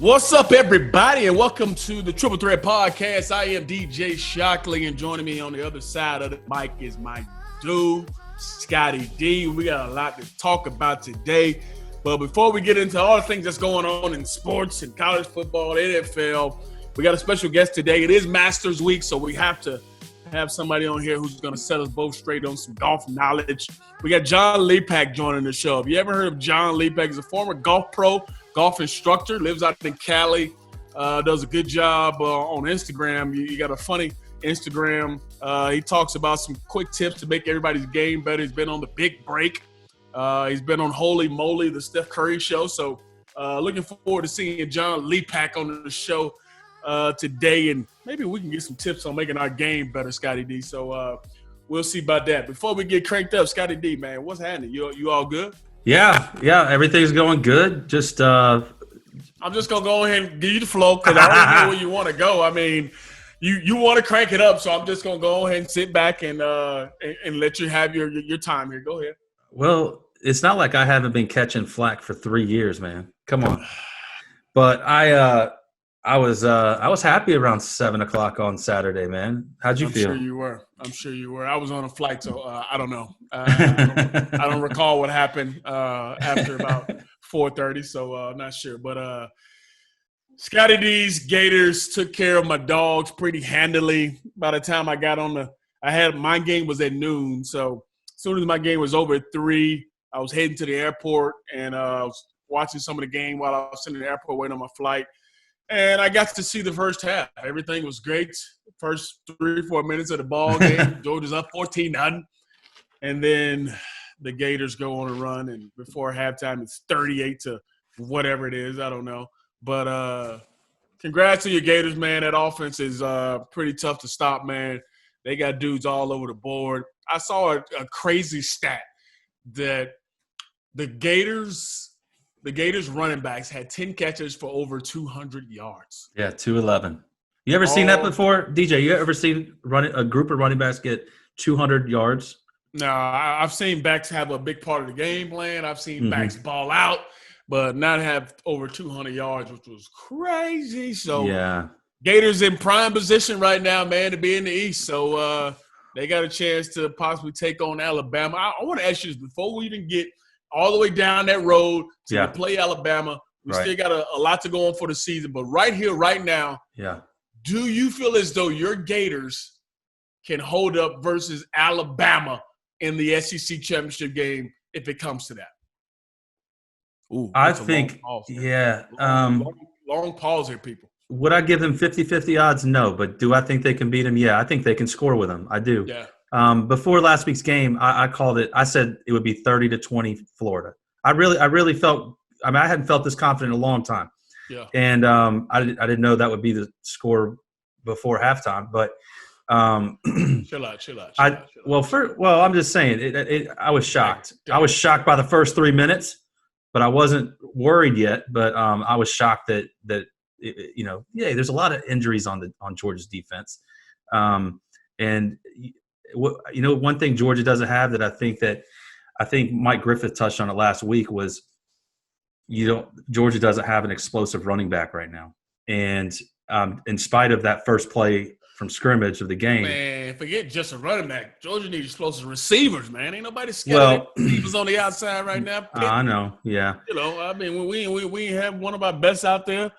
What's up, everybody, and welcome to the Triple Threat Podcast. I am DJ Shockley, and joining me on the other side of the mic is my dude, Scotty D. We got a lot to talk about today, but before we get into all the things that's going on in sports and college football, NFL, we got a special guest today. It is Masters Week, so we have to have somebody on here who's going to set us both straight on some golf knowledge. We got John Lepak joining the show. Have you ever heard of John Lepak? He's a former golf pro, golf instructor, lives out in Cali, does a good job on Instagram. You got a funny Instagram. He talks about some quick tips to make everybody's game better. He's been on the Big Break. He's been on Holy Moly, the Steph Curry show. So looking forward to seeing John Lepak on the show today, and maybe we can get some tips on making our game better, Scotty D. So we'll see about that. Before we get cranked up, Scotty D, man, what's happening? You all good? Yeah, everything's going good. Just I'm just gonna go ahead and give you the flow because I already know where you want to go. I mean, you want to crank it up, so I'm just gonna go ahead and sit back and let you have your time here. Go ahead. Well, it's not like I haven't been catching flack for 3 years, man. Come on. But I was happy around 7 o'clock on Saturday, man. How'd you feel? I'm sure you were. I was on a flight, so I don't know. I don't recall what happened after about 4:30, so I'm not sure. But Scotty D's Gators took care of my dogs pretty handily. By the time I got on my game was at noon, so as soon as my game was over at 3, I was heading to the airport and I was watching some of the game while I was sitting in the airport waiting on my flight. And I got to see the first half. Everything was great. First 3-4 minutes of the ball game, Georgia's up 14-0. And then the Gators go on a run, and before halftime, it's 38 to whatever it is. I don't know. But congrats to your Gators, man. That offense is pretty tough to stop, man. They got dudes all over the board. I saw a crazy stat that the Gators running backs had 10 catches for over 200 yards. Yeah, 211. You ever seen that before? DJ, you ever seen a group of running backs get 200 yards? No, I've seen backs have a big part of the game plan. I've seen backs ball out, but not have over 200 yards, which was crazy. So yeah, Gators in prime position right now, man, to be in the East. So they got a chance to possibly take on Alabama. I want to ask you this before we even get all the way down that road to play Alabama. We still got a lot to go on for the season. But right here, right now, do you feel as though your Gators can hold up versus Alabama in the SEC championship game if it comes to that? Ooh, I think, long pause here, people. Would I give them 50-50 odds? No. But do I think they can beat them? Yeah, I think they can score with them. I do. Yeah. Before last week's game, I called it. I said it would be 30-20 Florida. I really felt. I mean, I hadn't felt this confident in a long time. Yeah. And I didn't know that would be the score before halftime. But chill out. I'm just saying. I was shocked. I was shocked by the first 3 minutes, but I wasn't worried yet. But I was shocked that there's a lot of injuries on Georgia's defense, and. One thing Georgia doesn't have that I think Mike Griffith touched on it last week was Georgia doesn't have an explosive running back right now. And in spite of that first play from scrimmage of the game. Man, forget just a running back. Georgia needs explosive receivers, man. Ain't nobody scared of receivers on the outside right now. I know, yeah. I mean, when we have one of our best out there,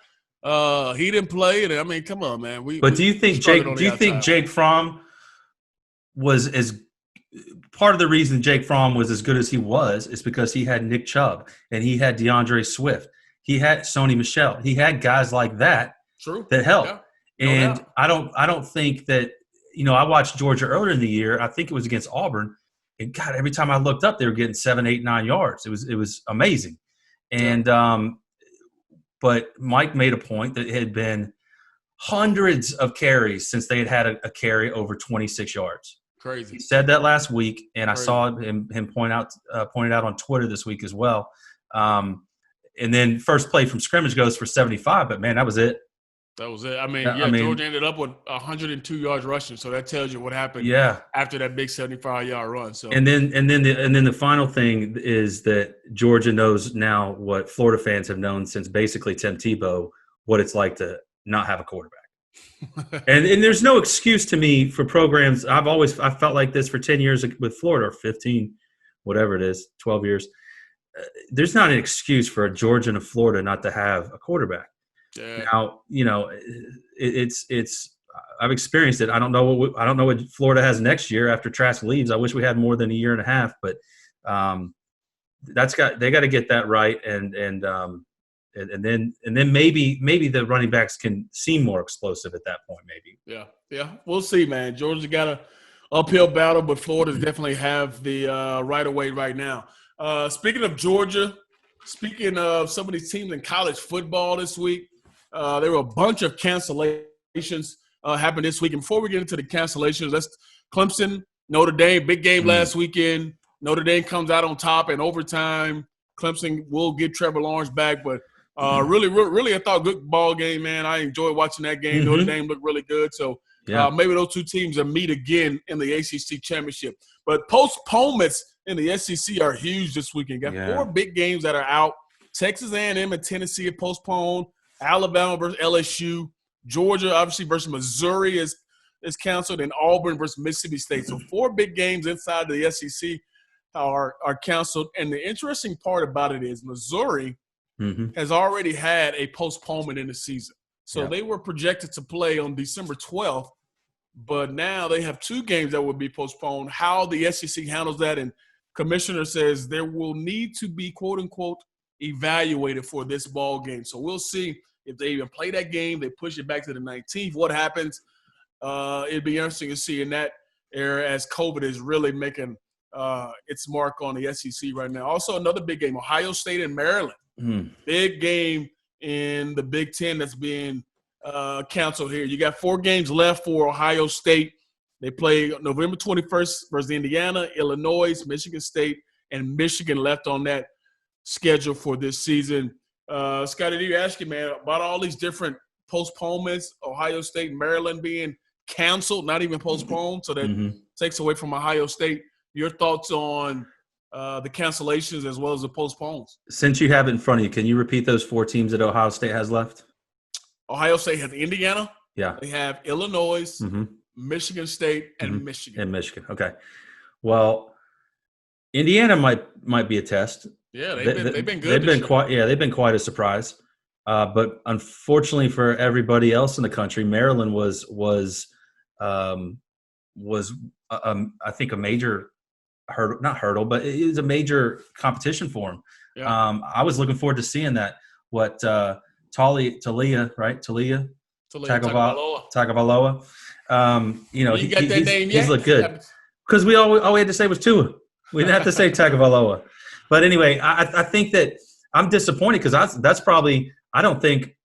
he didn't play. And I mean, come on, man. Do you think Jake Fromm was as part of the reason Jake Fromm was as good as he was is because he had Nick Chubb and he had DeAndre Swift. He had Sony Michel. He had guys like that that helped. Yeah. I don't think that, I watched Georgia earlier in the year. I think it was against Auburn. And God, every time I looked up, they were getting 7, 8, 9 yards. It was amazing. And but Mike made a point that it had been hundreds of carries since they had a carry over 26 yards. Crazy. He said that last week, and I saw him pointed out on Twitter this week as well. And then first play from scrimmage goes for 75, but man, that was it. That was it. I mean, Georgia ended up with 102 yards rushing, so that tells you what happened. After that big 75-yard run. So and then the final thing is that Georgia knows now what Florida fans have known since basically Tim Tebow what it's like to not have a quarterback. and there's no excuse to me for programs. I felt like this for 10 years with Florida, or 15, whatever it is, 12 years. There's not an excuse for a Georgia and a Florida not to have a quarterback. Yeah. Now, it's I've experienced it. I don't know what Florida has next year after Trask leaves. I wish we had more than a year and a half, but they got to get that right, and then maybe the running backs can seem more explosive at that point. Maybe. Yeah, we'll see, man. Georgia got a uphill battle, but Florida's definitely have the right of way right now. Speaking of Georgia, speaking of some of these teams in college football this week, there were a bunch of cancellations happened this week. And before we get into the cancellations, let's Clemson, Notre Dame, big game last weekend. Notre Dame comes out on top in overtime. Clemson will get Trevor Lawrence back, but really, I thought good ball game, man. I enjoyed watching that game. Notre Dame looked really good. So maybe those two teams will meet again in the ACC championship. But postponements in the SEC are huge this weekend. Got 4 big games that are out. Texas A&M and Tennessee are postponed. Alabama versus LSU. Georgia, obviously, versus Missouri is canceled. And Auburn versus Mississippi State. So 4 big games inside the SEC are canceled. And the interesting part about it is Missouri has already had a postponement in the season. So they were projected to play on December 12th, but now they have 2 games that will be postponed. How the SEC handles that, and commissioner says there will need to be, quote unquote, evaluated for this ball game. So we'll see if they even play that game. They push it back to the 19th. What happens? It'd be interesting to see in that era as COVID is really making its mark on the SEC right now. Also, another big game, Ohio State and Maryland. Big game in the Big Ten that's being canceled here. You got 4 games left for Ohio State. They play November 21st versus Indiana, Illinois, Michigan State, and Michigan left on that schedule for this season. Scotty, do you ask you, man, about all these different postponements, Ohio State and Maryland being canceled, not even postponed, so that takes away from Ohio State. Your thoughts on the cancellations as well as the postpones? Since you have it in front of you, can you repeat those 4 teams that Ohio State has left? Ohio State has Indiana. Yeah. They have Illinois, Michigan State, and Michigan. And Michigan. Okay. Well, Indiana might be a test. Yeah, they've been good. They've been quite a surprise. But unfortunately for everybody else in the country, Maryland was I think a major hurdle, but it is a major competition for him. Yeah. I was looking forward to seeing that. What Talia, right? Talia Tagovailoa. You got that name yet? He's looked good because all we had to say was Tua. We didn't have to say Tagovailoa. But anyway, I think that I'm disappointed because that's probably – I don't think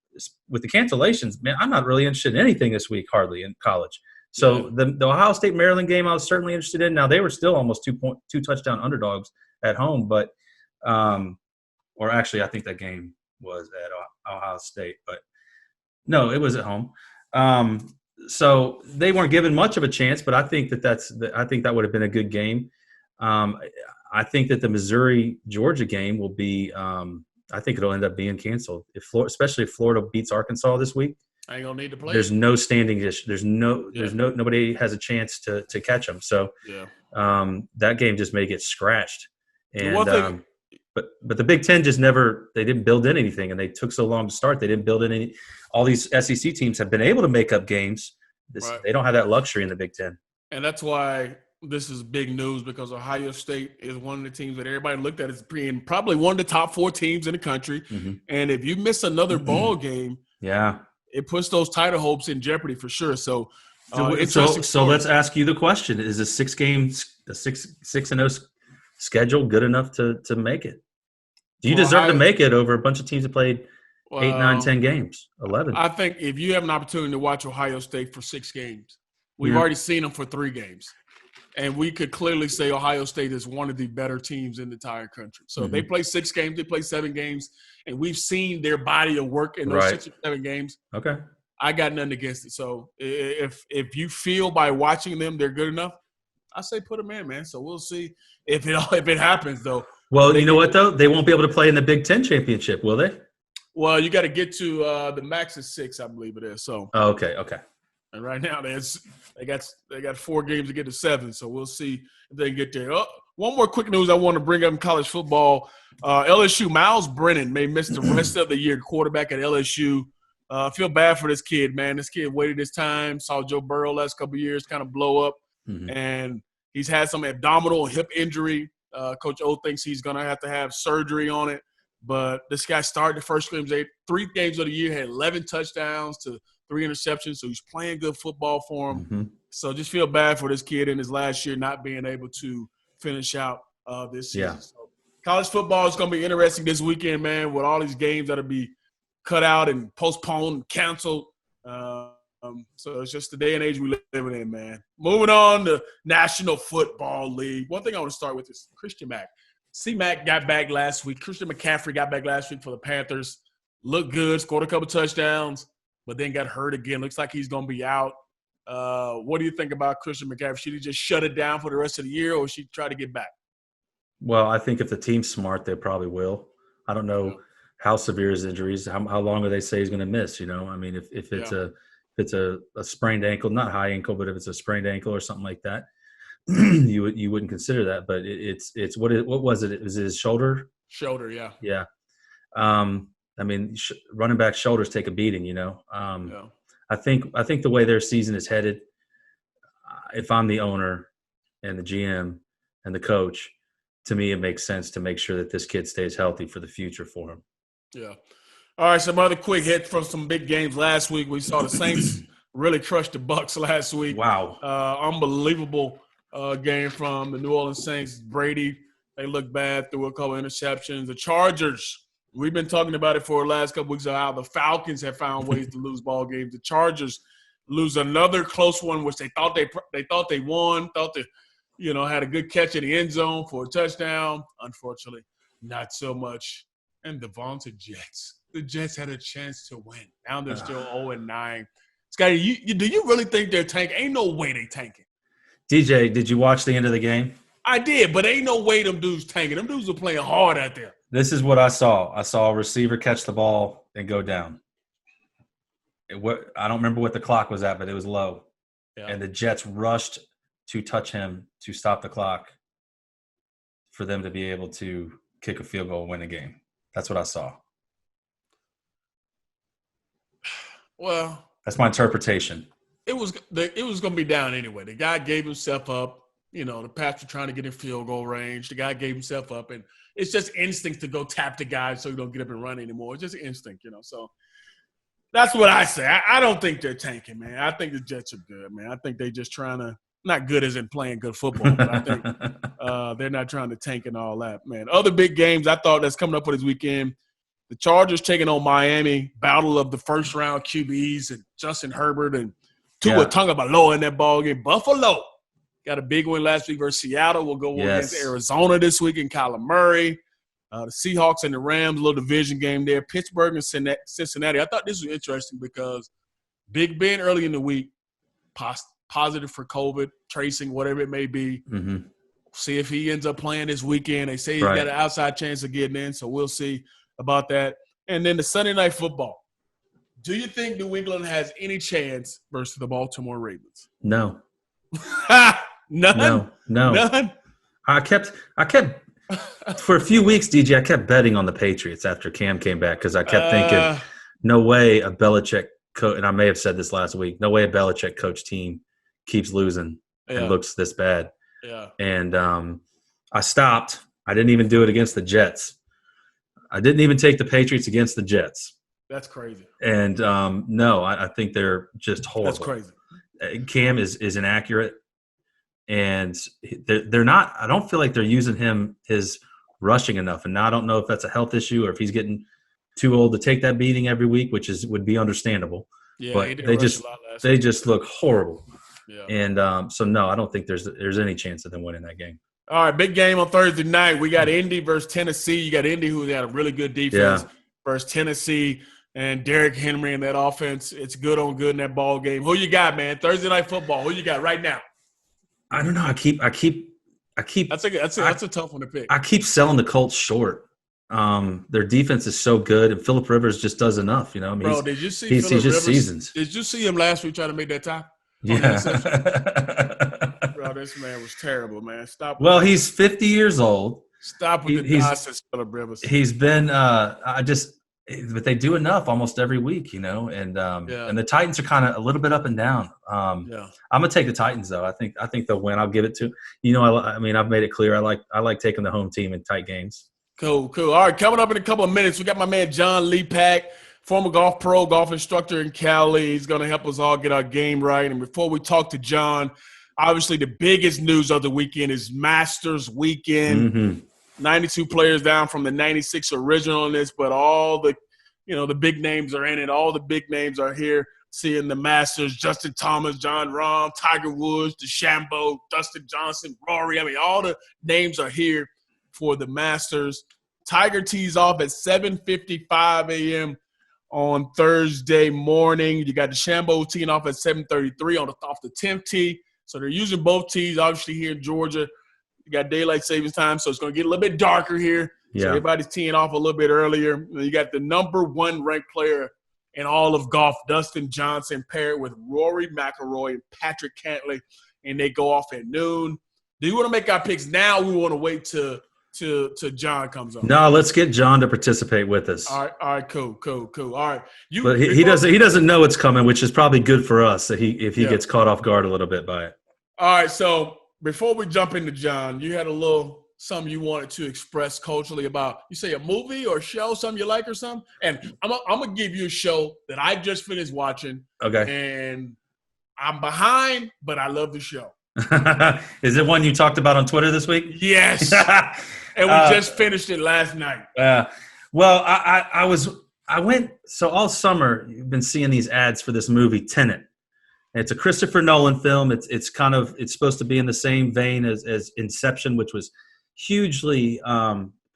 with the cancellations, man, I'm not really interested in anything this week hardly in college. So the Ohio State-Maryland game I was certainly interested in. Now, they were still almost 2 touchdown underdogs at home, but or actually I think that game was at Ohio State. But no, it was at home. So they weren't given much of a chance, but I think that would have been a good game. I think that the Missouri-Georgia game will be I think it'll end up being canceled, especially if Florida beats Arkansas this week. I ain't gonna need to play. There's no standing issue. Nobody has a chance to catch them. So that game just may get scratched. And but the Big Ten just they didn't build in anything, and they took so long to start. They didn't build in any. All these SEC teams have been able to make up games. They don't have that luxury in the Big Ten. And that's why this is big news, because Ohio State is one of the teams that everybody looked at as being probably one of the top 4 teams in the country. And if you miss another ball game, it puts those title hopes in jeopardy for sure. So let's ask you the question: is a 6-0 schedule good enough to make it? Do you deserve to make it over a bunch of teams that played 8, 9, 10 games, 11? I think if you have an opportunity to watch Ohio State for 6 games, we've already seen them for 3 games. And we could clearly say Ohio State is one of the better teams in the entire country. So they play 6 games, they play 7 games, and we've seen their body of work in those 6 or 7 games. Okay. I got nothing against it. So if you feel by watching them they're good enough, I say put them in, man. So we'll see if it happens, though. Well, you know what, though? They won't be able to play in the Big Ten championship, will they? Well, you got to get to the max is 6, I believe it is. So. Oh, okay. And right now they got 4 games to get to 7. So we'll see if they can get there. Oh, one more quick news I want to bring up in college football. LSU, Miles Brennan may miss the rest of the year, quarterback at LSU. I feel bad for this kid, man. This kid waited his time, saw Joe Burrow last couple of years kind of blow up, and he's had some abdominal hip injury. Coach O thinks he's going to have surgery on it. But this guy started the first 3 games of the year, had 11 touchdowns to 3 interceptions, so he's playing good football for him. So just feel bad for this kid in his last year not being able to finish out this season. Yeah. So college football is going to be interesting this weekend, man, with all these games that will be cut out and postponed and canceled. So it's just the day and age we live in, man. Moving on to National Football League. One thing I want to start with is Christian Mack. C-Mac got back last week. Christian McCaffrey got back last week for the Panthers. Looked good, scored a couple touchdowns, but then got hurt again. Looks like he's going to be out. What do you think about Christian McCaffrey? Should he just shut it down for the rest of the year, or should he try to get back? Well, I think if the team's smart, they probably will. I don't know how severe his injuries, how long do they say he's going to miss, you know? I mean, if it's a sprained ankle, not high ankle, but if it's a sprained ankle or something like that, you wouldn't consider that, but it's what was it? It was his shoulder. Shoulder, yeah. Yeah. I mean, running back shoulders take a beating, you know. I think the way their season is headed, if I'm the owner and the GM and the coach, to me it makes sense to make sure that this kid stays healthy for the future for him. Yeah. All right, some other quick hits from some big games last week. We saw the Saints really crush the Bucs last week. Wow. Unbelievable game from the New Orleans Saints. Brady, they look bad, threw a couple interceptions. The Chargers, we've been talking about it for the last couple weeks of how the Falcons have found ways to lose ball games. The Chargers lose another close one, which they thought they won, had a good catch in the end zone for a touchdown. Unfortunately, not so much. And the vaunted Jets. The Jets had a chance to win. Now they're still 0-9. Scotty, do you really think they're tanking? Ain't no way they tanking. DJ, did you watch the end of the game? I did, but ain't no way them dudes tanking. Them dudes are playing hard out there. This is what I saw. I saw a receiver catch the ball and go down. I don't remember what the clock was at, but it was low. Yeah. And the Jets rushed to touch him to stop the clock for them to be able to kick a field goal and win the game. That's what I saw. Well, that's my interpretation. It was going to be down anyway. The guy gave himself up. The pastor trying to get in field goal range. The guy gave himself up, and it's just instinct to go tap the guy so you don't get up and run anymore. It's just instinct, So that's what I say. I don't think they're tanking, man. I think the Jets are good, man. I think they're just trying to – not good as in playing good football, but I think they're not trying to tank and all that, man. Other big games I thought that's coming up for this weekend, the Chargers taking on Miami, battle of the first-round QBs and Justin Herbert and Tua Tagovailoa in that ball game. Buffalo got a big win last week versus Seattle. We'll go against Arizona this week in Kyler Murray. The Seahawks and the Rams, a little division game there. Pittsburgh and Cincinnati. I thought this was interesting because Big Ben early in the week, positive for COVID, tracing, whatever it may be. Mm-hmm. See if he ends up playing this weekend. They say he's got an outside chance of getting in, so we'll see about that. And then the Sunday Night Football. Do you think New England has any chance versus the Baltimore Ravens? No. None? No. None? I kept for a few weeks, DJ, I kept betting on the Patriots after Cam came back because I kept thinking, no way a Belichick coach, and I may have said this last week, no way a Belichick coach team keeps losing and looks this bad. Yeah. And I stopped. I didn't even do it against the Jets. I didn't even take the Patriots against the Jets. That's crazy. And no, I think they're just horrible. That's crazy. Cam is inaccurate. And they're not – I don't feel like they're using his rushing enough. And now I don't know if that's a health issue or if he's getting too old to take that beating every week, which would be understandable. Yeah, but they just look horrible. Yeah. And so, no, I don't think there's any chance of them winning that game. All right, big game on Thursday night. We got Indy versus Tennessee. You got Indy, who got a really good defense, versus Tennessee. And Derrick Henry in that offense. It's good on good in that ball game. Who you got, man? Thursday Night Football. Who you got right now? I don't know. I keep. That's a tough one to pick. I keep selling the Colts short. Their defense is so good, and Phillip Rivers just does enough. You know, I mean, Bro, did you see he's Phillip just Rivers? seasons. Did you see him last week trying to make that tie on the interception? Yeah. Bro, this man was terrible, man. Stop. Well, he's 50 years old. Stop with the nonsense, Phillip Rivers. He's been. But they do enough almost every week, you know. And and the Titans are kind of a little bit up and down. I'm gonna take the Titans though. I think they'll win. I'll give it to I mean, I've made it clear. I like taking the home team in tight games. Cool. All right, coming up in a couple of minutes, we got my man John Lepak, former golf instructor in Cali. He's going to help us all get our game right. And before we talk to John, obviously the biggest news of the weekend is Masters weekend. Mm-hmm. 92 players down from the 96 original in this, but all the, the big names are in it. All the big names are here seeing the Masters. Justin Thomas, Jon Rahm, Tiger Woods, DeChambeau, Dustin Johnson, Rory. I mean, all the names are here for the Masters. Tiger tees off at 7:55 a.m. on Thursday morning. You got DeChambeau teeing off at 7:33 off the 10th tee. So they're using both tees, obviously, here in Georgia. You got daylight savings time, so it's going to get a little bit darker here. Yeah. So everybody's teeing off a little bit earlier. You got the number one ranked player in all of golf, Dustin Johnson, paired with Rory McIlroy and Patrick Cantlay, and they go off at noon. Do you want to make our picks now? We want to wait till John comes on. No, let's get John to participate with us. All right, cool. All right, but he doesn't know it's coming, which is probably good for us if he gets caught off guard a little bit by it. All right, so before we jump into John, you had a little something you wanted to express culturally about. You say a movie or show, something you like or something, and I'm gonna give you a show that I just finished watching. Okay, and I'm behind, but I love the show. Is it one you talked about on Twitter this week? Yes. And we just finished it last night. Well, I went – so all summer you've been seeing these ads for this movie, Tenet. It's a Christopher Nolan film. It's supposed to be in the same vein as Inception, which was hugely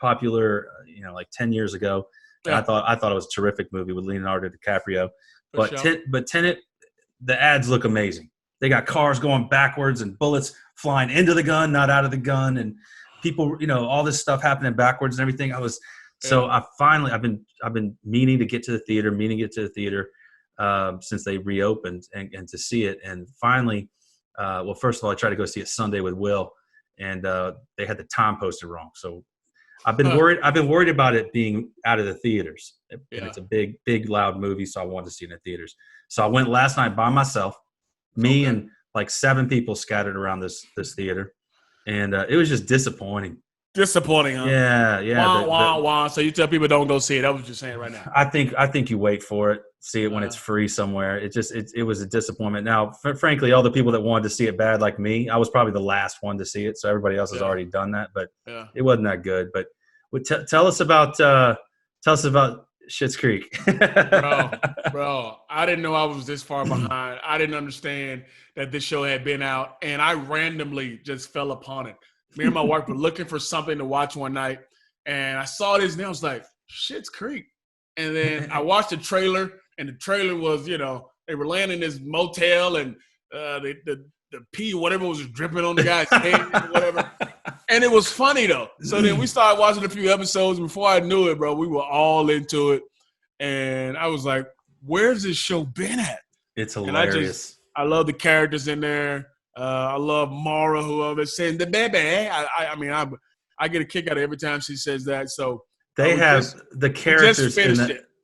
popular, like 10 years ago. Yeah. I thought it was a terrific movie with Leonardo DiCaprio. But Tenet, the ads look amazing. They got cars going backwards and bullets flying into the gun, not out of the gun, and people, all this stuff happening backwards and everything. I've been meaning to get to the theater, since they reopened and to see it. And finally, first of all, I tried to go see it Sunday with Will, and they had the time posted wrong. So I've been worried. I've been worried about it being out of the theaters. And it's a big, loud movie, so I wanted to see it in the theaters. So I went last night by myself. Me and like 7 people scattered around this theater, and it was just disappointing. Disappointing, huh? Yeah. Wah. So you tell people don't go see it. That was what you're saying right now. I think you wait for it, see it when it's free somewhere. It was a disappointment. Now, frankly, all the people that wanted to see it bad, like me, I was probably the last one to see it. So everybody else has already done that, but it wasn't that good. But tell us about Schitt's Creek. Bro, I didn't know I was this far behind. I didn't understand that this show had been out, and I randomly just fell upon it. Me and my wife were looking for something to watch one night, and I saw this, and I was like, Schitt's Creek. And then I watched the trailer, and the trailer was, they were laying in this motel, and the pee, whatever was dripping on the guy's head or whatever. And it was funny, though. So then we started watching a few episodes, and before I knew it, bro, we were all into it. And I was like, where's this show been at? It's hilarious. I love the characters in there. I love Mara, whoever says the baby. I get a kick out of every time she says that. So they have the characters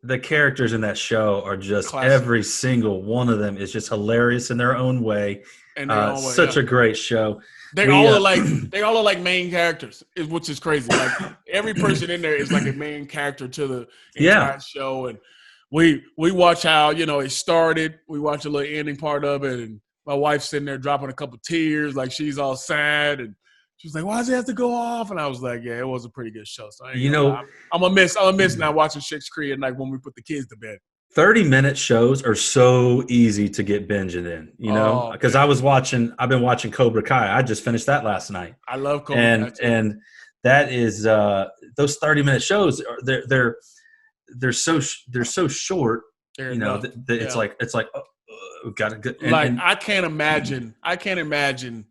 the characters in that show are just classic. Every single one of them is just hilarious in their own way. And such a great show. They all are like main characters, which is crazy. Like every person in there is like a main character to the entire show. And we watch how, it started. We watch a little ending part of it, and my wife's sitting there dropping a couple tears, like she's all sad, and she's like, "Why does it have to go off?" And I was like, "Yeah, it was a pretty good show." So I'm gonna miss now watching Schitt's Creek at night when we put the kids to bed. 30-minute shows are so easy to get binging in, because I've been watching Cobra Kai. I just finished that last night. I love Cobra Kai too. And that is those 30-minute shows they're so short. It's like got a good. I can't imagine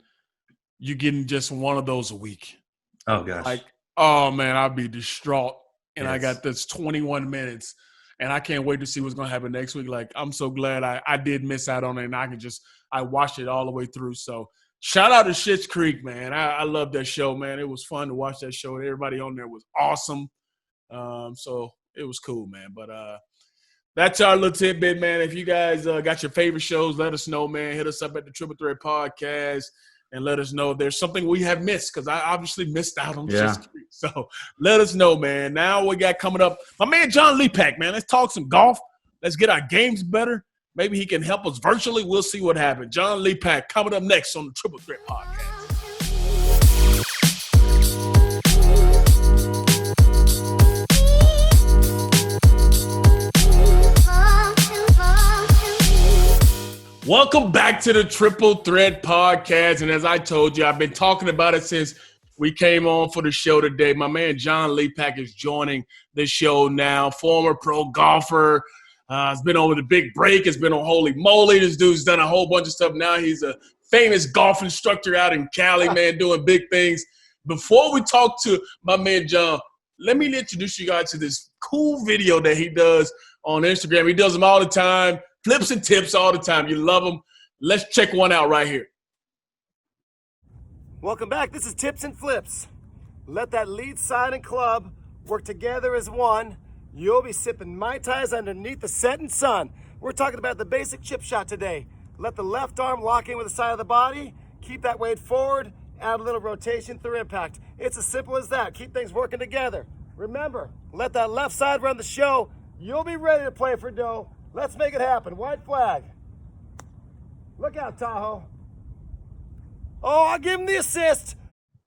you getting just one of those a week. Oh gosh. Oh man, I'd be distraught. and I got this 21 minutes, and I can't wait to see what's going to happen next week. Like, I'm so glad I did miss out on it, and I watched it all the way through. So shout out to Schitt's Creek, man. I love that show, man. It was fun to watch that show. Everybody on there was awesome. So it was cool, man. But that's our little tidbit, man. If you guys got your favorite shows, let us know, man. Hit us up at the Triple Threat Podcast and let us know if there's something we have missed, because I obviously missed out on Schitt's Creek. So let us know, man. Now we got coming up my man John Lepak, man. Let's talk some golf. Let's get our games better. Maybe he can help us virtually. We'll see what happens. John Lepak coming up next on the Triple Threat Podcast. Welcome back to the Triple Threat Podcast. And as I told you, I've been talking about it since we came on for the show today. My man John Lepak is joining the show now, former pro golfer. Has been over the big break. Has been on Holy Moly. This dude's done a whole bunch of stuff now. He's a famous golf instructor out in Cali, man, doing big things. Before we talk to my man John, let me introduce you guys to this cool video that he does on Instagram. He does them all the time. Flips and tips all the time. You love them. Let's check one out right here. Welcome back. This is Tips and Flips. Let that lead side and club work together as one. You'll be sipping Mai Tais underneath the setting sun. We're talking about the basic chip shot today. Let the left arm lock in with the side of the body. Keep that weight forward. Add a little rotation through impact. It's as simple as that. Keep things working together. Remember, let that left side run the show. You'll be ready to play for dough. Let's make it happen. White flag. Look out, Tahoe. Oh, I'll give him the assist.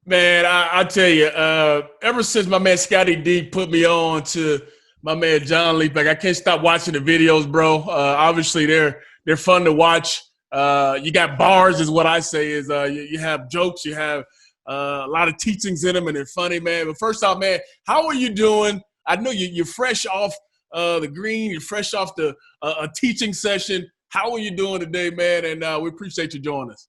Man, I tell you, ever since my man Scotty D put me on to my man John Lepak, I can't stop watching the videos, bro. Obviously, they're fun to watch. You got bars, is what I say. Is you have jokes, you have a lot of teachings in them, and they're funny, man. But first off, man, how are you doing? I know you're fresh off the green. You're fresh off a teaching session. How are you doing today, man? And we appreciate you joining us.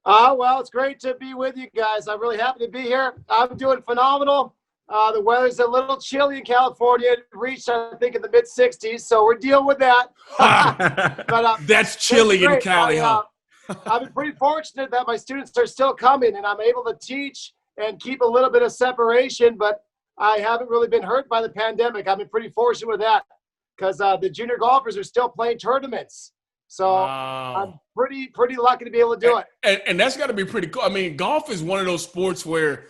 Well, it's great to be with you guys. I'm really happy to be here. I'm doing phenomenal. The weather's a little chilly in California. It reached, I think, in the mid-60s, so we're dealing with that. But, that's chilly in Cali, huh? I've been pretty fortunate that my students are still coming, and I'm able to teach and keep a little bit of separation, but I haven't really been hurt by the pandemic. I've been pretty fortunate with that because the junior golfers are still playing tournaments. So I'm pretty lucky to be able to do it. And that's got to be pretty cool. I mean, golf is one of those sports where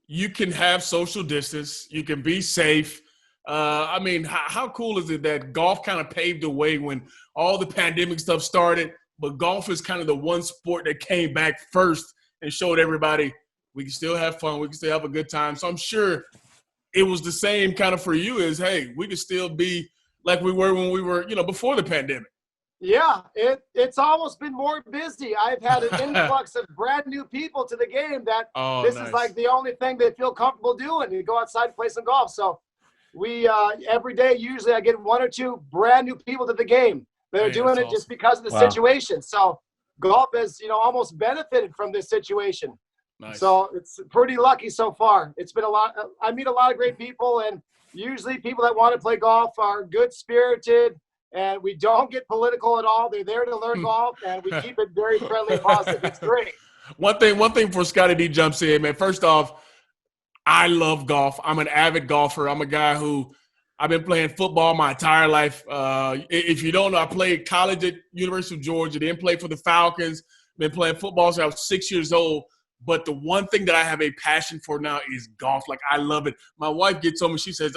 you can have social distance. You can be safe. I mean, how cool is it that golf kind of paved the way when all the pandemic stuff started, but golf is kind of the one sport that came back first and showed everybody we can still have fun. We can still have a good time. So I'm sure it was the same kind of for you as, hey, we could still be like we were when we were, before the pandemic. Yeah, it's almost been more busy. I've had an influx of brand new people to the game that this is like the only thing they feel comfortable doing, to go outside and play some golf. So we every day, usually I get one or two brand new people to the game that are doing it just because of the situation. So golf has, almost benefited from this situation. Nice. So it's pretty lucky so far. It's been a lot. I meet a lot of great people, and usually people that want to play golf are good-spirited, and we don't get political at all. They're there to learn golf, and we keep it very friendly and positive. It's great. One thing before Scotty D jumps in, man. First off, I love golf. I'm an avid golfer. I'm a guy who I've been playing football my entire life. If you don't know, I played college at University of Georgia, then played for the Falcons. Been playing football since I was 6 years old. But the one thing that I have a passion for now is golf. Like, I love it. My wife gets on me. She says,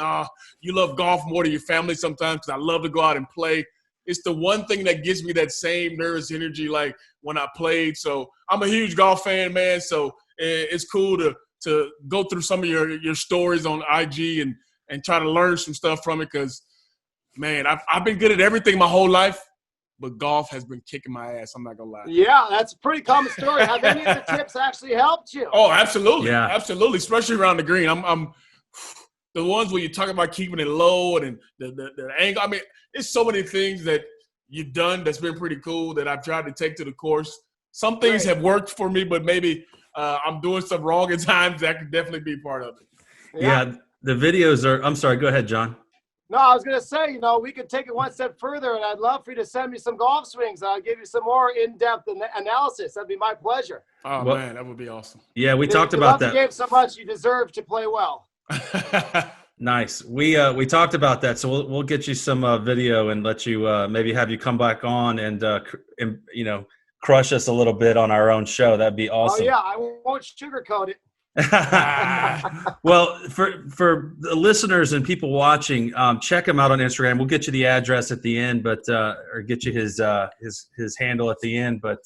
you love golf more than your family sometimes because I love to go out and play. It's the one thing that gives me that same nervous energy like when I played. So I'm a huge golf fan, man. So it's cool to go through some of your stories on IG and try to learn some stuff from it because, man, I've been good at everything my whole life. But golf has been kicking my ass. I'm not going to lie. Yeah, that's a pretty common story. Have any of the tips actually helped you? Oh, absolutely. Yeah. Absolutely, especially around the green. I'm the ones where you talk about keeping it low and the angle. I mean, it's so many things that you've done that's been pretty cool that I've tried to take to the course. Some things have worked for me, but maybe I'm doing stuff wrong at times. That could definitely be part of it. Yeah, The videos are. I'm sorry. Go ahead, John. No, I was going to say, we could take it one step further, and I'd love for you to send me some golf swings. I'll give you some more in-depth analysis. That'd be my pleasure. Oh, well, man, that would be awesome. Yeah, we talked about about that. You love the game so much, you deserve to play well. Nice. We talked about that, so we'll get you some video and let you maybe have you come back on and crush us a little bit on our own show. That'd be awesome. Oh yeah, I won't sugarcoat it. Well, for the listeners and people watching, check him out on Instagram. We'll get you the address at the end, but or get you his handle at the end. But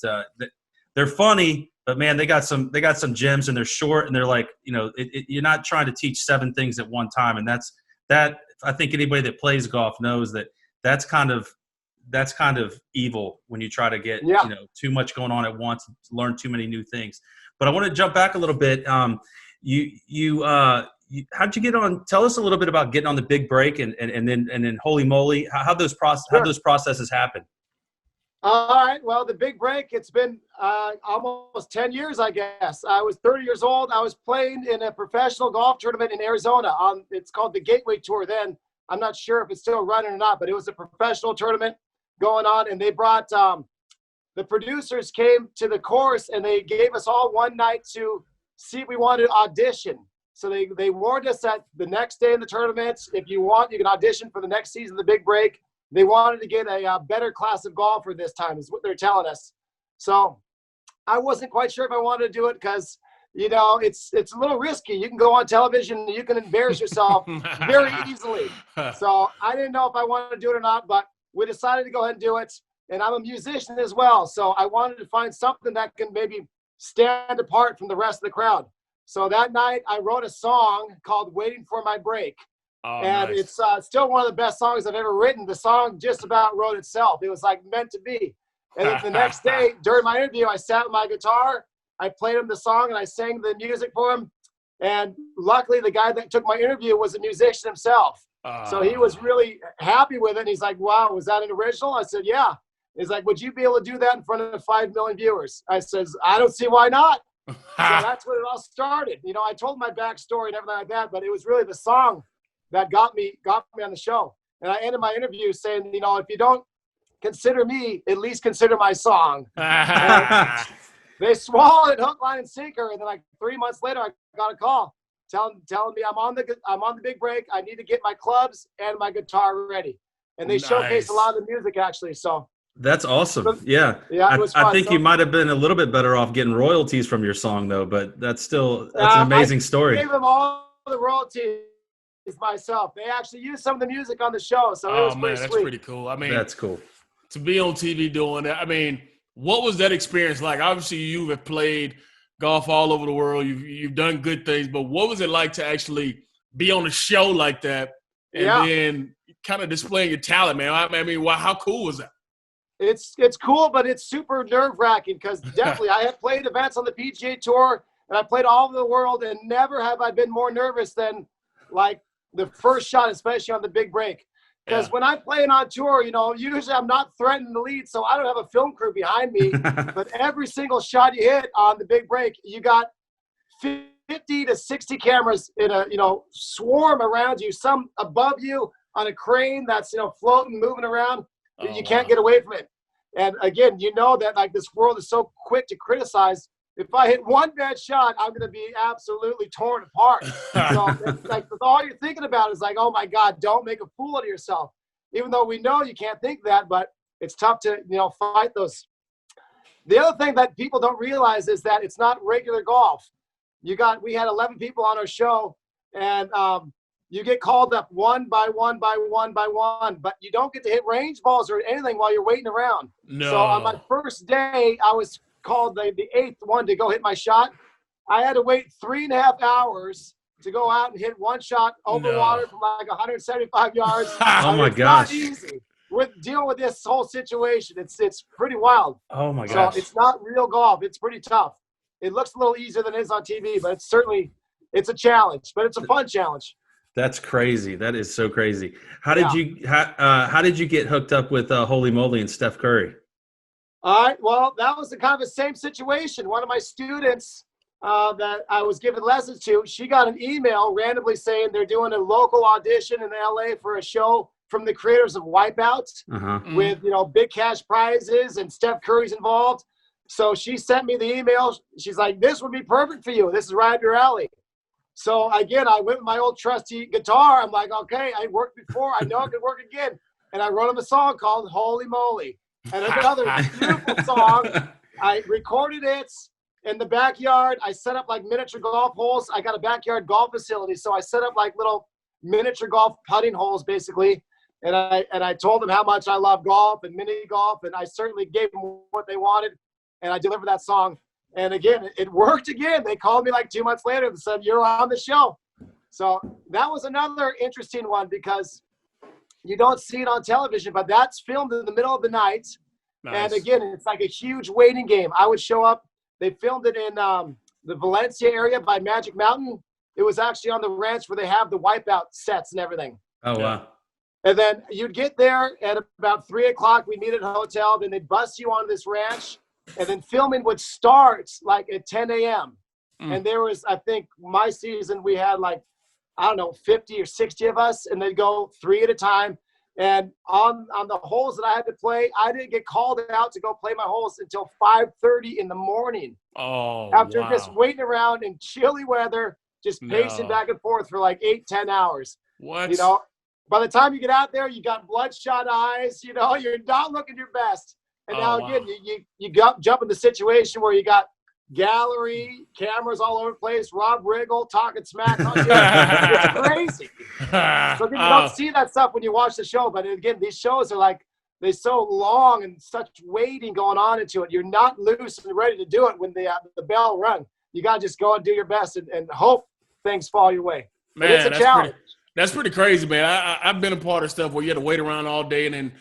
they're funny. But man, they got some gems, and they're short, and they're like, you're not trying to teach 7 things at one time, and that. I think anybody that plays golf knows that's kind of evil when you try to get too much going on at once, learn too many new things. But I want to jump back a little bit. How'd you get on? Tell us a little bit about getting on the big break, and then holy moly, how those processes happen. All right. Well, the big break, it's been almost 10 years, I guess. I was 30 years old. I was playing in a professional golf tournament in Arizona. It's called the Gateway Tour then. I'm not sure if it's still running or not, but it was a professional tournament going on. And they brought the producers came to the course, and they gave us all one night to see if we wanted to audition. So they warned us that the next day in the tournament, if you want, you can audition for the next season of the big break. They wanted to get a better class of golfer this time, is what they're telling us. So I wasn't quite sure if I wanted to do it because, it's a little risky. You can go on television and you can embarrass yourself very easily. So I didn't know if I wanted to do it or not, but we decided to go ahead and do it. And I'm a musician as well. So I wanted to find something that can maybe stand apart from the rest of the crowd. So that night I wrote a song called Waiting for My Break. Oh, and nice. It's still one of the best songs I've ever written. The song just about wrote itself. It was like meant to be. And then the next day during my interview, I sat with my guitar, I played him the song, and I sang the music for him. And luckily the guy that took my interview was a musician himself. So he was really happy with it. And he's like, wow, was that an original? I said, yeah. He's like, would you be able to do that in front of 5 million viewers? I says, I don't see why not. So that's when it all started. I told my backstory and everything like that, but it was really the song that got me on the show. And I ended my interview saying, if you don't consider me, at least consider my song. They swallowed it hook, line, and sinker. And then like 3 months later, I got a call telling me I'm on the big break. I need to get my clubs and my guitar ready. And they showcased a lot of the music actually. So that's awesome. Yeah. Yeah, it was fun. I think you might have been a little bit better off getting royalties from your song though, but that's an amazing story. I gave them all the royalties myself. They actually used some of the music on the show, so it was pretty sweet. That's pretty cool. I mean, that's cool to be on TV doing that. I mean, what was that experience like? Obviously, you have played golf all over the world. You've done good things, but what was it like to actually be on a show like that and then kind of displaying your talent, man? I mean, how cool was that? It's cool, but it's super nerve-wracking because definitely I have played events on the PGA Tour, and I played all over the world, and never have I been more nervous than like the first shot, especially on the big break. Because when I'm playing on tour, usually I'm not threatening the lead, so I don't have a film crew behind me. But every single shot you hit on the big break, you got 50 to 60 cameras in a swarm around you, some above you on a crane that's floating, moving around. You can't get away from it. And again, that like this world is so quick to criticize. If I hit one bad shot, I'm going to be absolutely torn apart. So it's like all you're thinking about is like, oh my God, don't make a fool out of yourself. Even though we know you can't think that, but it's tough to, fight those. The other thing that people don't realize is that it's not regular golf. We had 11 people on our show, and you get called up one by one by one by one, but you don't get to hit range balls or anything while you're waiting around. No. So on my first day, I was called the 8th one to go hit my shot. I had to wait 3.5 hours to go out and hit one shot over water from like 175 yards. Oh my gosh. It's not easy with dealing with this whole situation. It's pretty wild. Oh my gosh. So it's not real golf. It's pretty tough. It looks a little easier than it is on TV, but it's a challenge, but it's a fun challenge. That's crazy. That is so crazy. How did you get hooked up with Holy Moly and Steph Curry? All right. Well, that was the kind of the same situation. One of my students that I was giving lessons to, she got an email randomly saying they're doing a local audition in LA for a show from the creators of Wipeout with, big cash prizes, and Steph Curry's involved. So she sent me the email. She's like, this would be perfect for you. This is right up your alley. So again, I went with my old trusty guitar. I'm like, okay, I worked before. I know I could work again. And I wrote him a song called Holy Moly. And another beautiful song. I recorded it in the backyard. I set up like miniature golf holes. I got a backyard golf facility. So I set up like little miniature golf putting holes basically. And I told them how much I love golf and mini golf. And I certainly gave them what they wanted. And I delivered that song. And again, it worked again. They called me like 2 months later and said, you're on the show. So that was another interesting one because you don't see it on television, but that's filmed in the middle of the night. Nice. And again, it's like a huge waiting game. I would show up. They filmed it in the Valencia area by Magic Mountain. It was actually on the ranch where they have the Wipeout sets and everything. Oh, wow. And then you'd get there at about 3 o'clock. We meet at a hotel. Then they'd bus you on this ranch. And then filming would start like at 10 a.m. And there was, I think, my season, we had like, 50 or 60 of us. And they'd go 3 at a time. And on the holes that I had to play, I didn't get called out to go play my holes until 5:30 in the morning. Oh, after wow. just waiting around in chilly weather, just pacing back and forth for like 8-10 hours. What? By the time you get out there, you got bloodshot eyes. You're not looking your best. And now again, you jump in the situation where you got gallery cameras all over the place, Rob Riggle talking smack on you. It's crazy. So you don't see that stuff when you watch the show. But again, these shows are like, they're so long and such waiting going on into it. You're not loose and ready to do it when the bell rung. You got to just go and do your best and hope things fall your way. Man, it's a challenge. That's pretty crazy, man. I've been a part of stuff where you had to wait around all day and then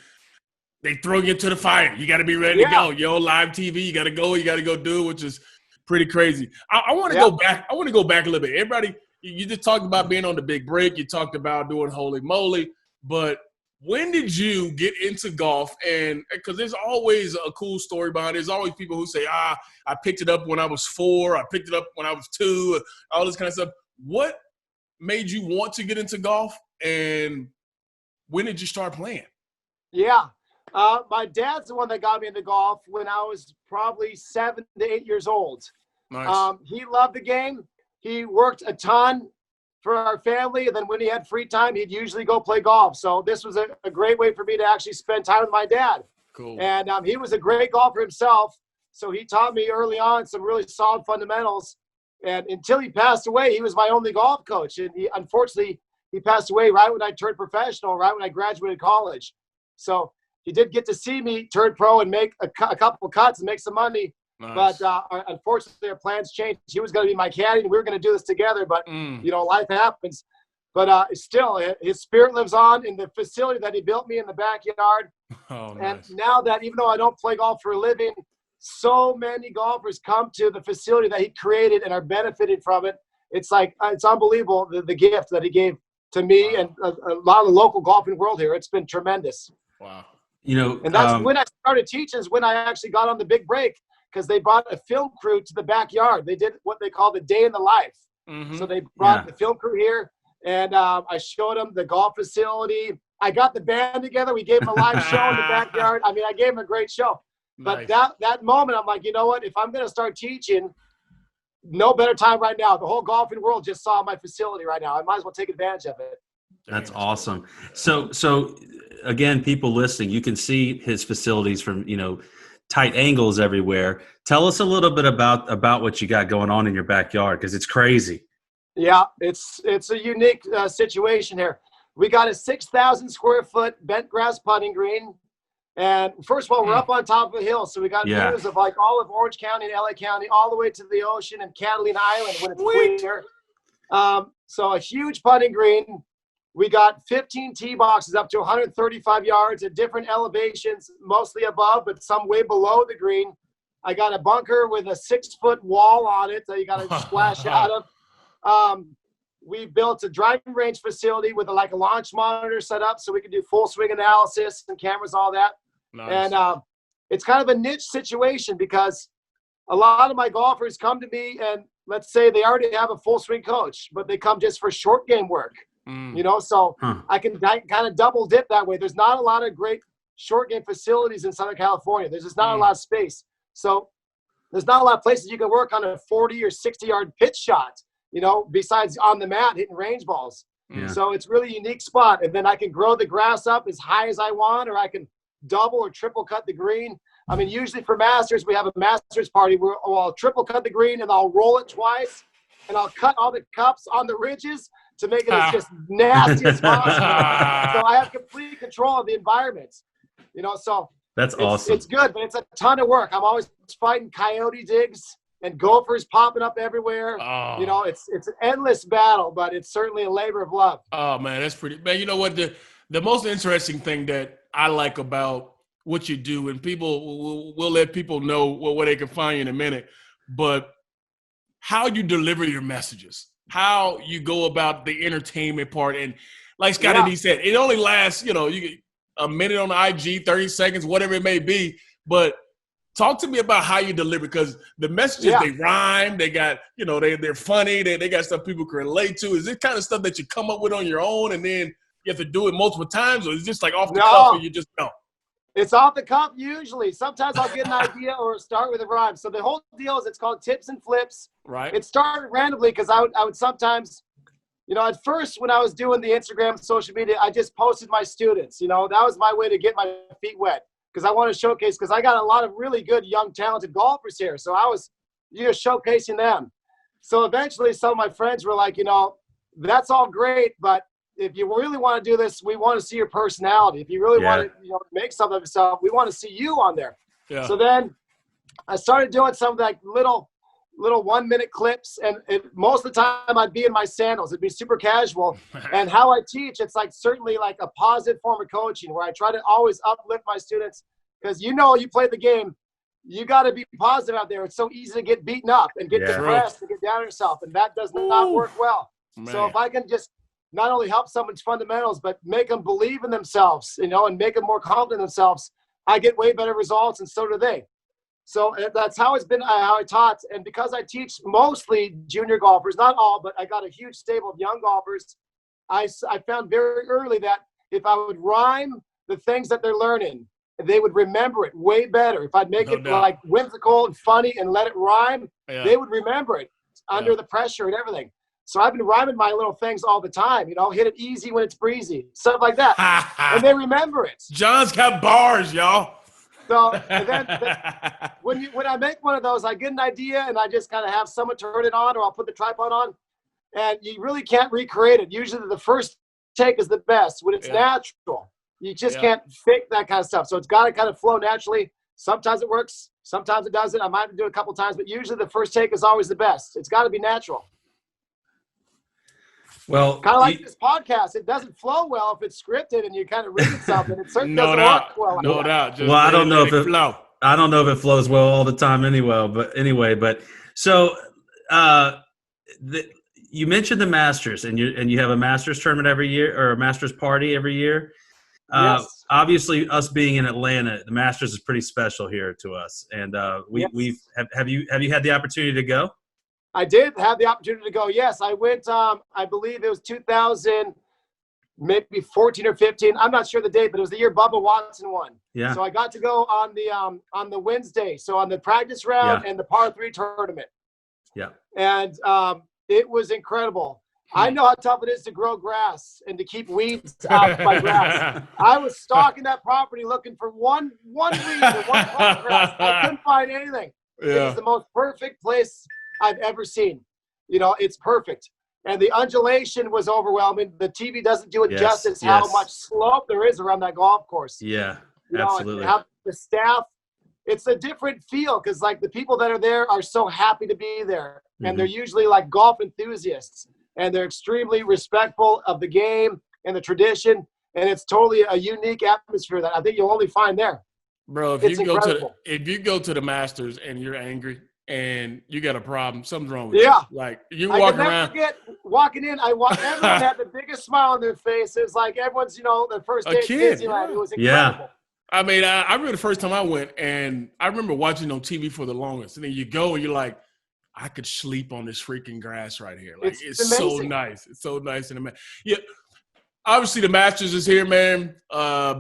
they throw you into the fire. You got to be ready to go. Live TV, you got to go do it, which is pretty crazy. I want to go back. I want to go back a little bit. Everybody, you just talked about being on the big break. You talked about doing Holy Moly. But when did you get into golf? And because there's always a cool story behind it. There's always people who say, I picked it up when I was 4. I picked it up when I was 2. All this kind of stuff. What made you want to get into golf? And when did you start playing? Yeah. My dad's the one that got me into golf when I was probably 7 to 8 years old. Nice. He loved the game. He worked a ton for our family. And then when he had free time, he'd usually go play golf. So this was a great way for me to actually spend time with my dad. Cool. And he was a great golfer himself. So he taught me early on some really solid fundamentals. And until he passed away, he was my only golf coach. And unfortunately, he passed away right when I turned professional, right when I graduated college. So he did get to see me turn pro and make a couple of cuts and make some money. Nice. But unfortunately, our plans changed. He was going to be my caddy, and we were going to do this together. But, life happens. But still, his spirit lives on in the facility that he built me in the backyard. Oh, nice. And now that even though I don't play golf for a living, so many golfers come to the facility that he created and are benefited from it. It's like it's unbelievable, the gift that he gave to me and a lot of the local golfing world here. It's been tremendous. Wow. And that's when I started teaching is when I actually got on the big break because they brought a film crew to the backyard. They did what they call the day in the life. Mm-hmm. So they brought the film crew here and I showed them the golf facility. I got the band together. We gave them a live show in the backyard. I mean, I gave them a great show. But nice. that moment, I'm like, you know what? If I'm going to start teaching, no better time right now. The whole golfing world just saw my facility right now. I might as well take advantage of it. That's awesome. So again, people listening, you can see his facilities from, tight angles everywhere. Tell us a little bit about what you got going on in your backyard because it's crazy. Yeah, it's a unique situation here. We got a 6,000 square foot bent grass putting green. And first of all, we're up on top of a hill. So we got views of like all of Orange County and LA County, all the way to the ocean and Catalina Island when it's clear. So a huge putting green. We got 15 tee boxes up to 135 yards at different elevations, mostly above, but some way below the green. I got a bunker with a 6-foot wall on it that you got to splash out of. We built a driving range facility with a launch monitor set up so we can do full swing analysis and cameras, all that. Nice. And it's kind of a niche situation because a lot of my golfers come to me and let's say they already have a full swing coach, but they come just for short game work, so I can kind of double dip that way. There's not a lot of great short game facilities in Southern California. There's just not a lot of space. So there's not a lot of places you can work on a 40 or 60-yard pitch shot, besides on the mat hitting range balls. Yeah. So it's really a unique spot. And then I can grow the grass up as high as I want, or I can double or triple cut the green. I mean, usually for Masters, we have a Masters party where I'll triple cut the green and I'll roll it twice, and I'll cut all the cups on the ridges to make it as just nasty as possible. So I have complete control of the environment, so that's awesome. It's good, but it's a ton of work. I'm always fighting coyote digs and gophers popping up everywhere. Oh. It's an endless battle, but it's certainly a labor of love. Oh man, that's pretty. Man, you know what? The most interesting thing that I like about what you do, and people will let people know where they can find you in a minute, but how you deliver your messages, how you go about the entertainment part. And like Scotty D said, it only lasts, you get a minute on the IG, 30 seconds, whatever it may be. But talk to me about how you deliver, because the messages, they rhyme, they got, they're funny, they got stuff people can relate to. Is it kind of stuff that you come up with on your own and then you have to do it multiple times, or is it just like off the cuff and you just know? It's off the cuff usually. Sometimes I'll get an idea or start with a rhyme. So the whole deal is it's called Tips and Flips. Right. It started randomly because I would sometimes, at first when I was doing the Instagram social media, I just posted my students. That was my way to get my feet wet, because I want to showcase, because I got a lot of really good young talented golfers here. So I was showcasing them. So eventually some of my friends were like, that's all great, but if you really want to do this, we want to see your personality. If you really want to make something of yourself, we want to see you on there. Yeah. So then I started doing some like little 1-minute clips, and most of the time I'd be in my sandals. It'd be super casual. And how I teach, it's like certainly like a positive form of coaching, where I try to always uplift my students, because you play the game, you got to be positive out there. It's so easy to get beaten up and get depressed and get down on yourself, and that does not work well. Man. So if I can just not only help someone's fundamentals, but make them believe in themselves, and make them more confident in themselves, I get way better results, and so do they. So that's how it's been, how I taught. And because I teach mostly junior golfers, not all, but I got a huge stable of young golfers, I found very early that if I would rhyme the things that they're learning, they would remember it way better. If I'd make it like whimsical and funny and let it rhyme, they would remember it under the pressure and everything. So I've been rhyming my little things all the time, hit it easy when it's breezy, stuff like that. And they remember it. John's got bars, y'all. So and then when I make one of those, I get an idea and I just kind of have someone turn it on, or I'll put the tripod on, and you really can't recreate it. Usually the first take is the best when it's natural. You just can't fake that kind of stuff. So it's got to kind of flow naturally. Sometimes it works, sometimes it doesn't. I might have to do it a couple times, but usually the first take is always the best. It's got to be natural. Well, kind of like this podcast, it doesn't flow well if it's scripted and you kind of read something. It certainly doesn't work well. No doubt. Just I don't know if it flows well all the time anyway. So you mentioned the Masters, and you have a Masters tournament every year, or a Masters party every year. Yes. Obviously, us being in Atlanta, the Masters is pretty special here to us, and have you had the opportunity to go? I did have the opportunity to go. Yes, I went. I believe it was 2000, maybe 14 or 15. I'm not sure the date, but it was the year Bubba Watson won. Yeah. So I got to go on the Wednesday, so on the practice round and the par 3 tournament. Yeah. And it was incredible. I know how tough it is to grow grass and to keep weeds out my grass. I was stalking that property looking for one weed or one plant of grass. I couldn't find anything. Yeah. It was the most perfect place I've ever seen. It's perfect. And the undulation was overwhelming. The TV doesn't do it justice how much slope there is around that golf course. Yeah, absolutely. And the staff, it's a different feel, because like the people that are there are so happy to be there. Mm-hmm. And they're usually like golf enthusiasts, and they're extremely respectful of the game and the tradition. And it's totally a unique atmosphere that I think you'll only find there. Bro, if you go to the Masters and you're angry and you got a problem, something's wrong with you. Like you walk around. I forget walking in. Everyone had the biggest smile on their face. It was like everyone's, the first day at Disneyland. It was incredible. Yeah. I mean, I remember the first time I went, and I remember watching on TV for the longest. And then you go and you're like, I could sleep on this freaking grass right here. Like it's so amazing. nice. It's so nice in the yeah. Obviously, the Masters is here, man.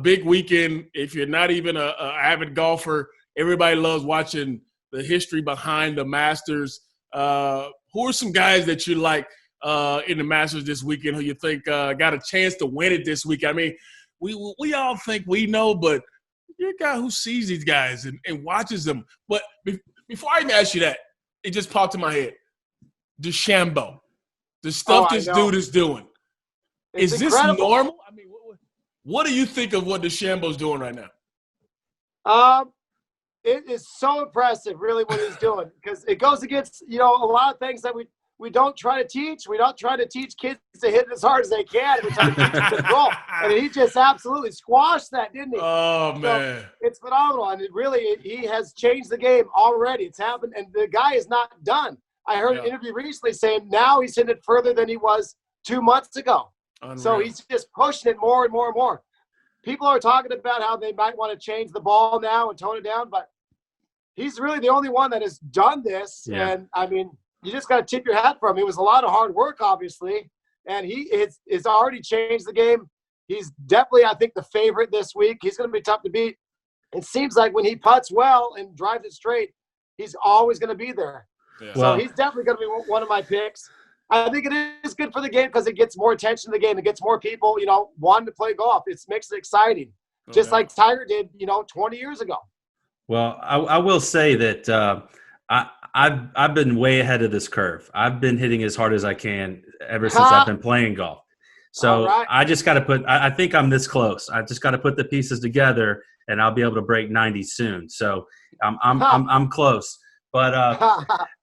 Big weekend. If you're not even a avid golfer, everybody loves watching the history behind the Masters. Who are some guys that you like in the Masters this weekend who you think got a chance to win it this week? I mean, we all think we know, but you're a guy who sees these guys and watches them. But before I even ask you that, it just popped in my head. DeChambeau, the stuff this dude is doing. It's is incredible. This normal? I mean, what do you think of what DeChambeau's doing right now? It is so impressive, really, what he's doing, because it goes against, a lot of things that we don't try to teach. We don't try to teach kids to hit as hard as they can. We try to teach them to control. And he just absolutely squashed that, didn't he? Oh, man. So it's phenomenal. And he has changed the game already. It's happened. And the guy is not done. I heard an interview recently saying now he's hitting it further than he was 2 months ago. Unreal. So he's just pushing it more and more and more. People are talking about how they might want to change the ball now and tone it down, but he's really the only one that has done this. Yeah. And, I mean, you just got to tip your hat for him. It was a lot of hard work, obviously, and he is already changed the game. He's definitely, I think, the favorite this week. He's going to be tough to beat. It seems like when he putts well and drives it straight, he's always going to be there. Yeah. So he's definitely going to be one of my picks. I think it is good for the game because it gets more attention to the game. It gets more people, wanting to play golf. It makes it exciting, just like Tiger did, 20 years ago. Well, I will say that I've been way ahead of this curve. I've been hitting as hard as I can ever since I've been playing golf. So I just got to I think I'm this close. I just got to put the pieces together, and I'll be able to break 90 soon. So I'm close. But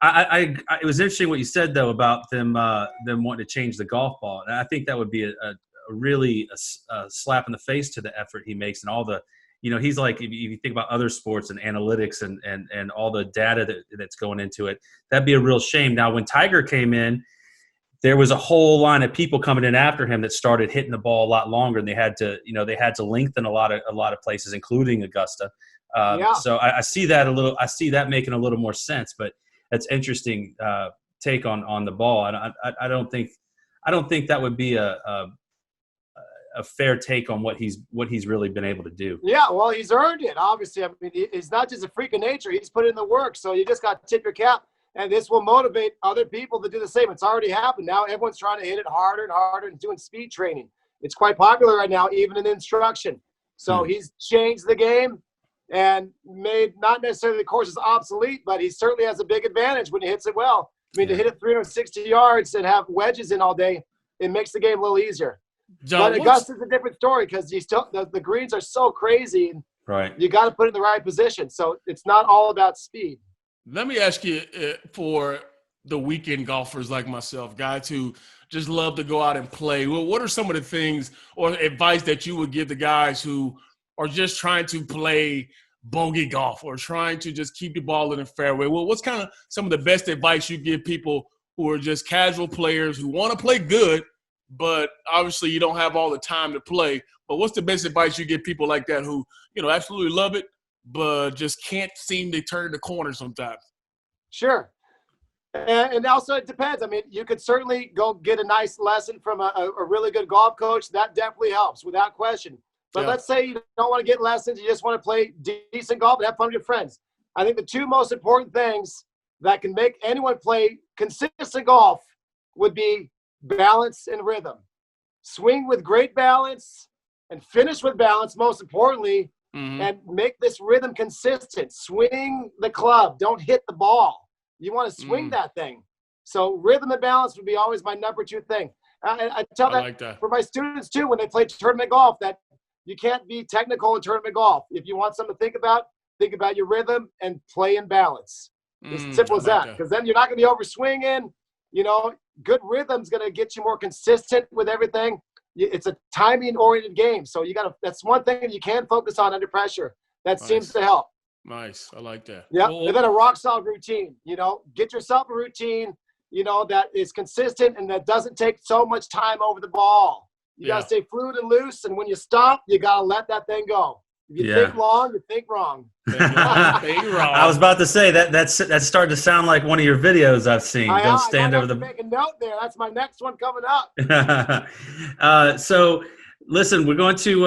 it was interesting what you said though about them wanting to change the golf ball, and I think that would be a really slap in the face to the effort he makes and all the, he's like, if you think about other sports and analytics and all the data that's going into it, that'd be a real shame. Now, when Tiger came in, there was a whole line of people coming in after him that started hitting the ball a lot longer, and they had to lengthen a lot of places, including Augusta. So I see that I see that making a little more sense, but that's interesting take on the ball. And I don't think that would be a fair take on what he's really been able to do. Yeah, well, he's earned it. Obviously, I mean, he's not just a freak of nature. He's put in the work. So you just got to tip your cap, and this will motivate other people to do the same. It's already happened. Now everyone's trying to hit it harder and harder and doing speed training. It's quite popular right now, even in instruction. So he's changed the game and made not necessarily the courses obsolete, but he certainly has a big advantage when he hits it well. I mean, to hit it 360 yards and have wedges in all day, it makes the game a little easier. John, but Augusta's a different story because the greens are so crazy. And right. You got to put it in the right position. So it's not all about speed. Let me ask you for the weekend golfers like myself, guys who just love to go out and play. Well, what are some of the things or advice that you would give the guys who are just trying to play bogey golf or trying to just keep the ball in the fairway? Well, what's kind of some of the best advice you give people who are just casual players who want to play good, but obviously you don't have all the time to play? But what's the best advice you give people like that who, absolutely love it, but just can't seem to turn the corner sometimes? Sure. And also it depends. I mean, you could certainly go get a nice lesson from a really good golf coach. That definitely helps without question. But let's say you don't want to get lessons. You just want to play decent golf and have fun with your friends. I think the two most important things that can make anyone play consistent golf would be balance and rhythm. Swing with great balance and finish with balance, most importantly, and make this rhythm consistent. Swing the club. Don't hit the ball. You want to swing that thing. So rhythm and balance would be always my number 2 thing. I tell that for my students, too, when they play tournament golf, that you can't be technical in tournament golf. If you want something to think about your rhythm and play in balance. As simple as that. Because then you're not going to be overswinging. Good rhythm's going to get you more consistent with everything. It's a timing-oriented game. So that's one thing you can focus on under pressure. That seems to help. Nice. I like that. Yeah. And then a rock-solid routine. Get yourself a routine, that is consistent and that doesn't take so much time over the ball. You got to stay fluid and loose, and when you stop, you got to let that thing go. If you think long, you think wrong. Think wrong. I was about to say that's starting to sound like one of your videos I've seen. Don't stand over the. Make a note there. That's my next one coming up. So, listen, we're going to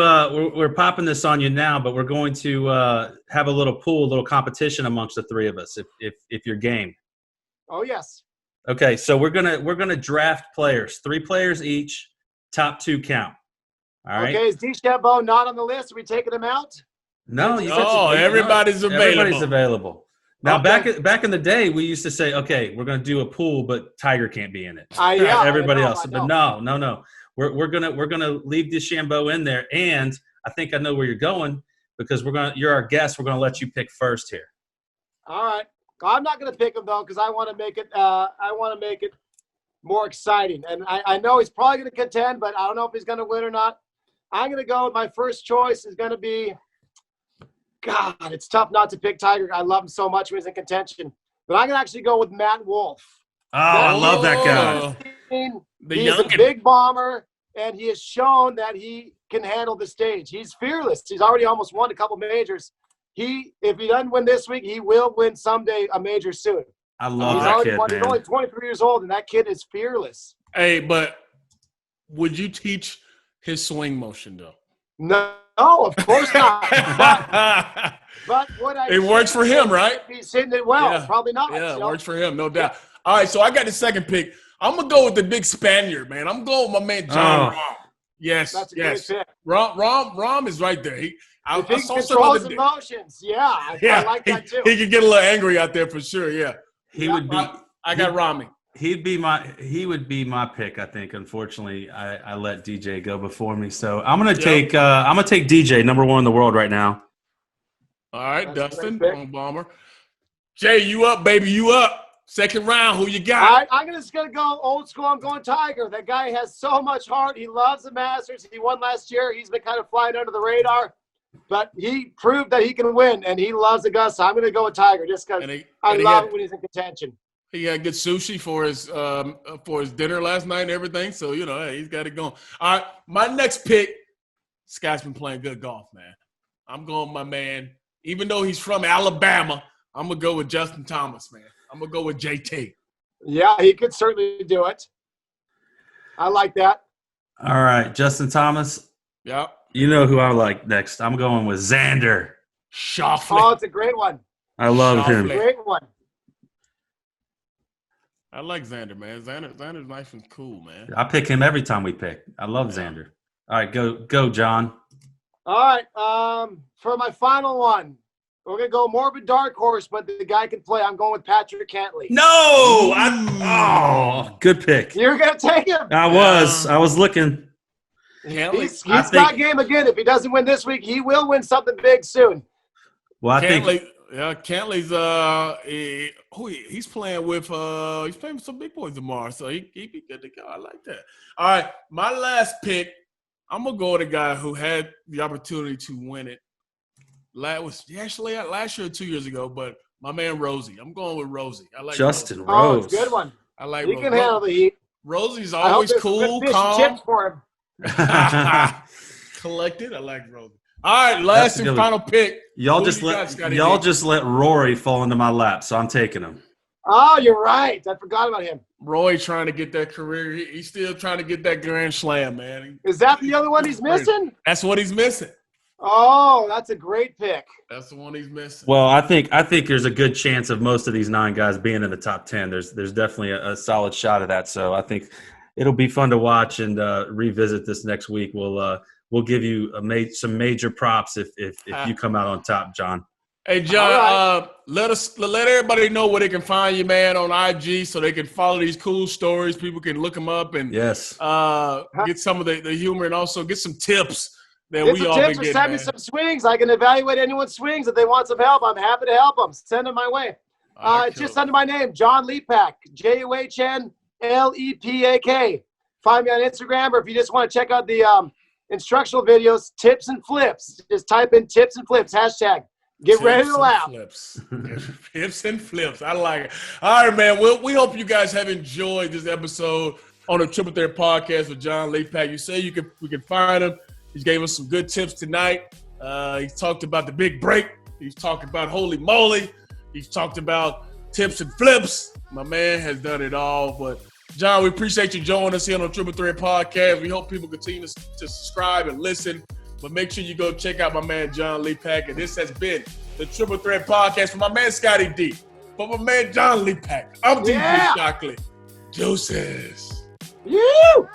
we're popping this on you now, but we're going to have a little pool, a little competition amongst the three of us, if you're game. Oh yes. Okay, so we're gonna draft players, 3 players each, top 2 count. All right. Okay, is DeChambeau not on the list? Are we taking him out? No, everybody's available. Everybody's available. Now, Okay. back in the day, we used to say, okay, we're going to do a pool, but Tiger can't be in it. Everybody else. But no. We're gonna leave DeChambeau in there, and I think I know where you're going because you're our guest. We're gonna let you pick first here. All right. I'm not gonna pick him though because I want to make it more exciting. And I know he's probably gonna contend, but I don't know if he's gonna win or not. I'm going to go with my first choice is going to be, God, it's tough not to pick Tiger. I love him so much when he's in contention. But I'm going to actually go with Matt Wolff. Oh, I love that guy. He's a big bomber, and he has shown that he can handle the stage. He's fearless. He's already almost won a couple majors. If he doesn't win this week, he will win someday a major soon. I love that kid, man. He's only 23 years old, and that kid is fearless. Hey, but would you teach his swing motion, though? No, of course not. but what it works for him, right? He's hitting it well. Probably not. Yeah, it works for him, no doubt. All right, so I got the second pick. I'm going to go with the big Spaniard, man. I'm going with my man, John Rahm. Yes, that's a great pick. Rahm is right there. I saw controls emotions. I like that, too. He could get a little angry out there for sure, He would be. I got Rami. He would be my pick, I think. Unfortunately, I let DJ go before me. So I'm gonna take DJ, number 1 in the world right now. All right, that's Dustin, Bomber. Jay, you up, baby, you up. Second round, who you got? All right, I'm just gonna go old school. I'm going Tiger. That guy has so much heart. He loves the Masters. He won last year. He's been kind of flying under the radar, but he proved that he can win, and he loves Augusta. So I'm gonna go with Tiger just because I love it when he's in contention. He had good sushi for his dinner last night and everything. So, hey, he's got it going. All right, my next pick, this guy's been playing good golf, man. I'm going with my man. Even though he's from Alabama, I'm going to go with Justin Thomas, man. I'm going to go with JT. Yeah, he could certainly do it. I like that. All right, Justin Thomas. Yeah. You know who I like next. I'm going with Xander Shockley. Oh, it's a great one. I love him. Great one. I like Xander, man. Xander's nice and cool, man. I pick him every time we pick. I love Xander. All right, go, John. All right, for my final one, we're going to go more of a dark horse, but the guy can play. I'm going with Patrick Cantlay. No! Good pick. You're going to take him? I was looking. He's got game again. If he doesn't win this week, he will win something big soon. Well, I think – Cantlay's he's playing with some big boys tomorrow, so he be good to go. I like that. All right, my last pick, I'm gonna go with a guy who had the opportunity to win it. Last year or 2 years ago, but my man Rosie. I'm going with Rosie. I like Justin Rosie. Rose. Oh, it's a good one. I like he Rosie. Can handle the heat. Rosie's always cool, calm, chips for him. collected. I like Rosie. All right, last and final pick. Y'all just let Rory fall into my lap, so I'm taking him. Oh, you're right. I forgot about him. Roy trying to get that career. He's still trying to get that Grand Slam, man. Is that the other one he's missing? That's what he's missing. Oh, that's a great pick. That's the one he's missing. Well, I think there's a good chance of most of these 9 guys being in the top 10. There's definitely a solid shot of that. So I think it'll be fun to watch and revisit this next week. We'll give you some major props if you come out on top, John. Hey, John, let everybody know where they can find you, man, on IG so they can follow these cool stories. People can look them up and get some of the humor and also get some tips that we all been getting. Send me some swings. I can evaluate anyone's swings. If they want some help, I'm happy to help them. Send them my way. It's just under my name, John Lepak, JUHNLEPAK. Find me on Instagram, or if you just want to check out the instructional videos, tips and flips. Just type in tips and flips, hashtag. Get ready to laugh. Tips and flips. I like it. All right, man. We hope you guys have enjoyed this episode on the Triple Threat Podcast with John Lepak. You say we can find him. He gave us some good tips tonight. He's talked about the big break. He's talked about holy moly. He's talked about tips and flips. My man has done it all. But, John, we appreciate you joining us here on the Triple Threat Podcast. We hope people continue to subscribe and listen. But make sure you go check out my man, John Lee Packer. This has been the Triple Threat Podcast for my man, Scotty D. For my man, John Lee Packer. I'm DJ Shockley. Deuces. Woo!